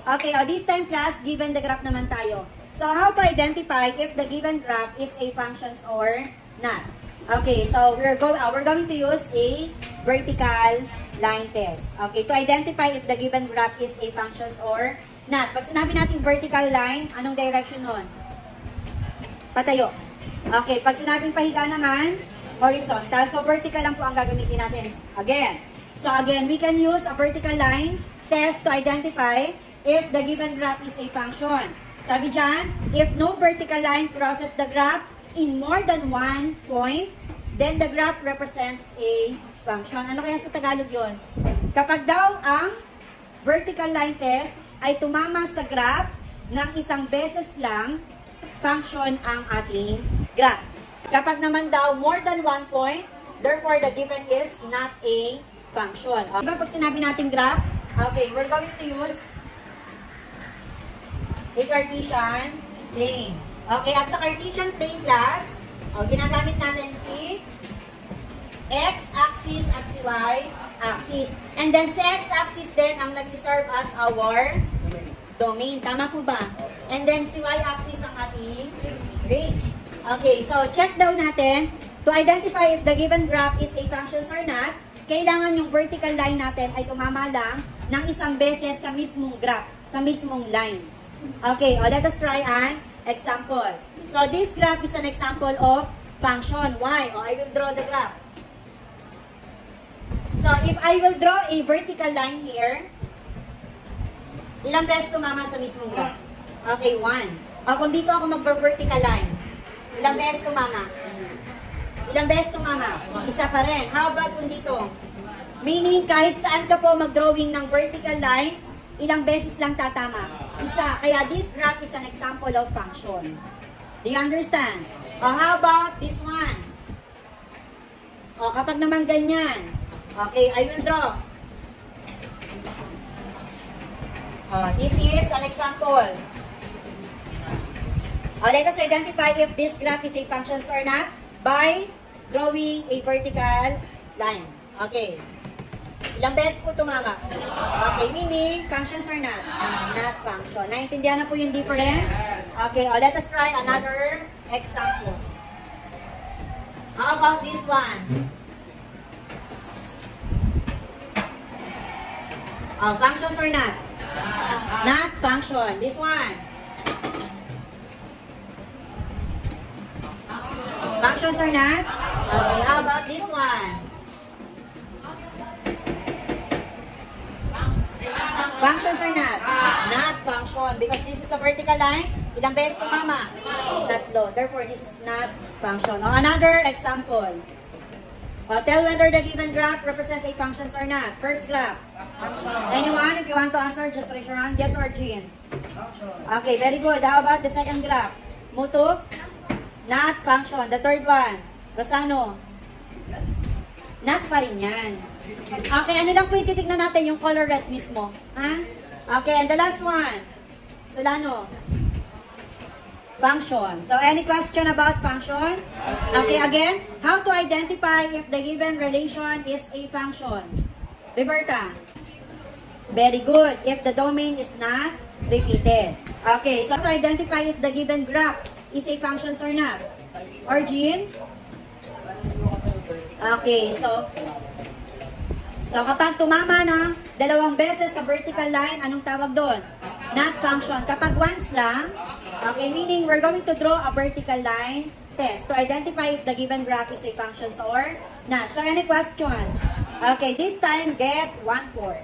Okay, this time class, given the graph naman tayo. So, how to identify if the given graph is a function or not? Okay, so we're going to use a vertical line test. Okay, to identify if the given graph is a function or not. Pag sinabi natin vertical line, anong direction nun? Patayo. Okay, pag sinabing pahiga naman, horizontal. So, vertical lang po ang gagamitin natin. Again. So, again, we can use a vertical line test to identify if the given graph is a function. Sabi dyan, if no vertical line crosses the graph in more than one point, then the graph represents a function. Ano kaya sa Tagalog yun? Kapag daw ang vertical line test ay tumama sa graph ng isang beses lang, function ang ating graph. Kapag naman daw more than one point, therefore the given is not a function. Diba pag sinabi natin graph, okay, we're going to use a Cartesian plane. Okay, at sa Cartesian plane class, ginagamit natin si x-axis at si y-axis. And then si x-axis din ang nagsiserve as our domain. Tama po ba? And then si y-axis ang ating range. Okay, so check daw natin to identify if the given graph is a function or not. Kailangan yung vertical line natin ay tumama lang ng isang beses sa mismong graph, sa mismong line. Okay, let us try an example. So this graph is an example of function. Why? I will draw the graph. So if I will draw a vertical line here, ilang beses tumama sa mismong graph? Okay, 1. Kung dito ako mag-vertical line, ilang beses tumama? Ilang beses tumama? Isa pa rin. How about kung dito? Meaning, kahit saan ka po mag-drawing ng vertical line, ilang beses lang tatama? Isa. Kaya this graph is an example of function. Do you understand? How about this one? Kapag naman ganyan. Okay, I will draw. This is an example. Let us identify if this graph is a function or not by drawing a vertical line. Okay. Ilang beses po tumama? Okay, meaning functions or not? Not function. Naintindihan na po yung difference? Okay, let us try another example. How about this one? Functions or not? Not function. This one? Functions or not? Okay, how about this one? Functions or not? Not function. Because this is the vertical line. Ilang beses tumama? Tatlo. Therefore, this is not function. Another example. Tell whether the given graph represents a function or not. First graph. Function. Anyone, if you want to answer, just raise your hand. Yes or Jean? Function. Okay, very good. How about the second graph? Mutu? Not function. The third one? Rosano? Not pa rin yan. Okay, ano lang po ititignan natin yung color red mismo. Ha? Okay, and the last one. Solano. Function. So, any question about function? Okay, again, how to identify if the given relation is a function? Roberta. Very good. If the domain is not repeated. Okay, so to identify if the given graph is a function or not? Or Jean? Okay, so kapag tumama ng dalawang beses sa vertical line, anong tawag doon? Not function. Kapag once lang, okay, meaning we're going to draw a vertical line test to identify if the given graph is a function or not. So, any question? Okay, this time, get 1/4.